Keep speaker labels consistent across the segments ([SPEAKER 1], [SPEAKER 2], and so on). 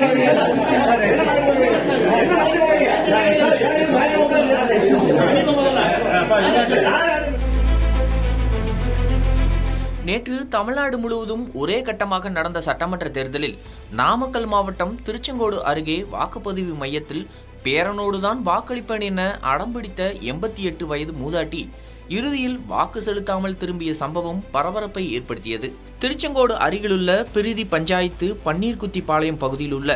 [SPEAKER 1] நேற்று தமிழ்நாடு முழுவதும் ஒரே கட்டமாக நடந்த சட்டமன்ற தேர்தலில் நாமக்கல் மாவட்டம் திருச்செங்கோடு அருகே வாக்குப்பதிவு மையத்தில் பேரனோடுதான் வாக்களிப்பேன் என அடம்பிடித்த 88 வயது மூதாட்டி இறுதியில் வாக்கு செலுத்தாமல் திரும்பிய சம்பவம் பரபரப்பை ஏற்படுத்தியது. திருச்செங்கோடு அருகிலுள்ள பிரிதி பஞ்சாயத்து பன்னீர்குத்திப்பாளையம் பகுதியில் உள்ள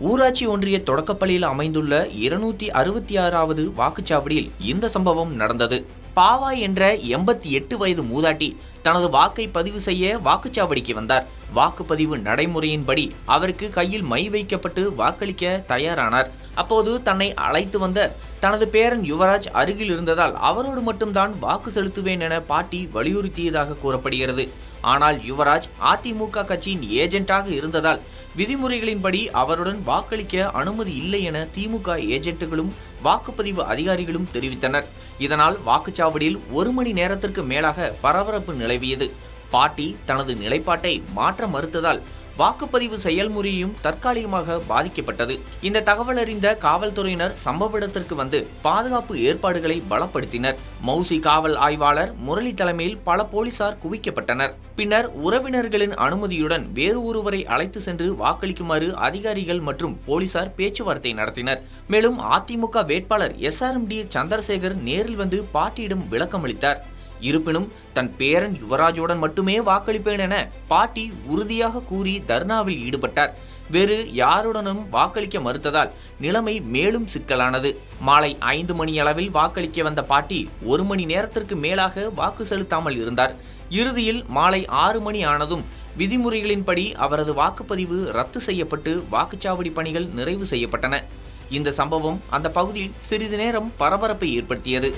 [SPEAKER 1] ஊராட்சி ஒன்றிய தொடக்கப்பள்ளியில் அமைந்துள்ள 266வது வாக்குச்சாவடியில் இந்த சம்பவம் நடந்தது. பாவா என்ற 88 வயது மூதாட்டி தனது வாக்கை பதிவு செய்ய வாக்குச்சாவடிக்கு வந்தார். வாக்குப்பதிவு நடைமுறையின்படி அவருக்கு கையில் மை வைக்கப்பட்டு வாக்களிக்க தயாரானார். அப்போது தன்னை அழைத்து வந்த தனது பேரன் யுவராஜ் அருகில் இருந்ததால் அவரோடு மட்டும்தான் வாக்கு செலுத்துவேன் என பாட்டி வலியுறுத்தியதாக கூறப்படுகிறது. ஆனால் யுவராஜ் அதிமுக கட்சியின் ஏஜென்ட்டாக இருந்ததால் விதிமுறைகளின்படி அவருடன் வாக்களிக்க அனுமதி இல்லை என திமுக ஏஜென்ட்டுகளும் வாக்குப்பதிவு அதிகாரிகளும் தெரிவித்தனர். இதனால் வாக்குச்சாவடியில் 1 மணி நேரத்திற்கு மேலாக பரபரப்பு நிலவியது. பாட்டி தனது நிலைப்பாட்டை மாற்ற மறுத்ததால் வாக்குப்பதிவு செயல்முறையும் தற்காலிகமாக பாதிக்கப்பட்டது. இந்த தகவல் அறிந்த காவல்துறையினர் சம்பவ இடத்திற்கு வந்து பாதுகாப்பு ஏற்பாடுகளை பலப்படுத்தினர். மௌசி காவல் ஆய்வாளர் முரளி தலைமையில் பல போலீசார் குவிக்கப்பட்டனர். பின்னர் உறவினர்களின் அனுமதியுடன் வேறு ஒருவரை அழைத்து சென்று வாக்களிக்குமாறு அதிகாரிகள் மற்றும் போலீசார் பேச்சுவார்த்தை நடத்தினர். மேலும் அதிமுக வேட்பாளர் SRMD சந்திரசேகர் நேரில் வந்து பாட்டியிடம் விளக்கமளித்தார். இருப்பினும் தன் பேரன் யுவராஜுடன் மட்டுமே வாக்களிப்பேன் என பாட்டி உறுதியாக கூறி தர்ணாவில் ஈடுபட்டார். வேறு யாருடனும் வாக்களிக்க மறுத்ததால் நிலைமை மேலும் சிக்கலானது. மாலை 5 மணியளவில் வாக்களிக்க வந்த பாட்டி 1 மணி நேரத்திற்கு மேலாக வாக்கு செலுத்தாமல் இருந்தார். இறுதியில் மாலை 6 மணி ஆனதும் விதிமுறைகளின்படி அவரது வாக்குப்பதிவு ரத்து செய்யப்பட்டு வாக்குச்சாவடி பணிகள் நிறைவு செய்யப்பட்டன. இந்த சம்பவம் அந்த பகுதியில் சிறிது நேரம் பரபரப்பை ஏற்படுத்தியது.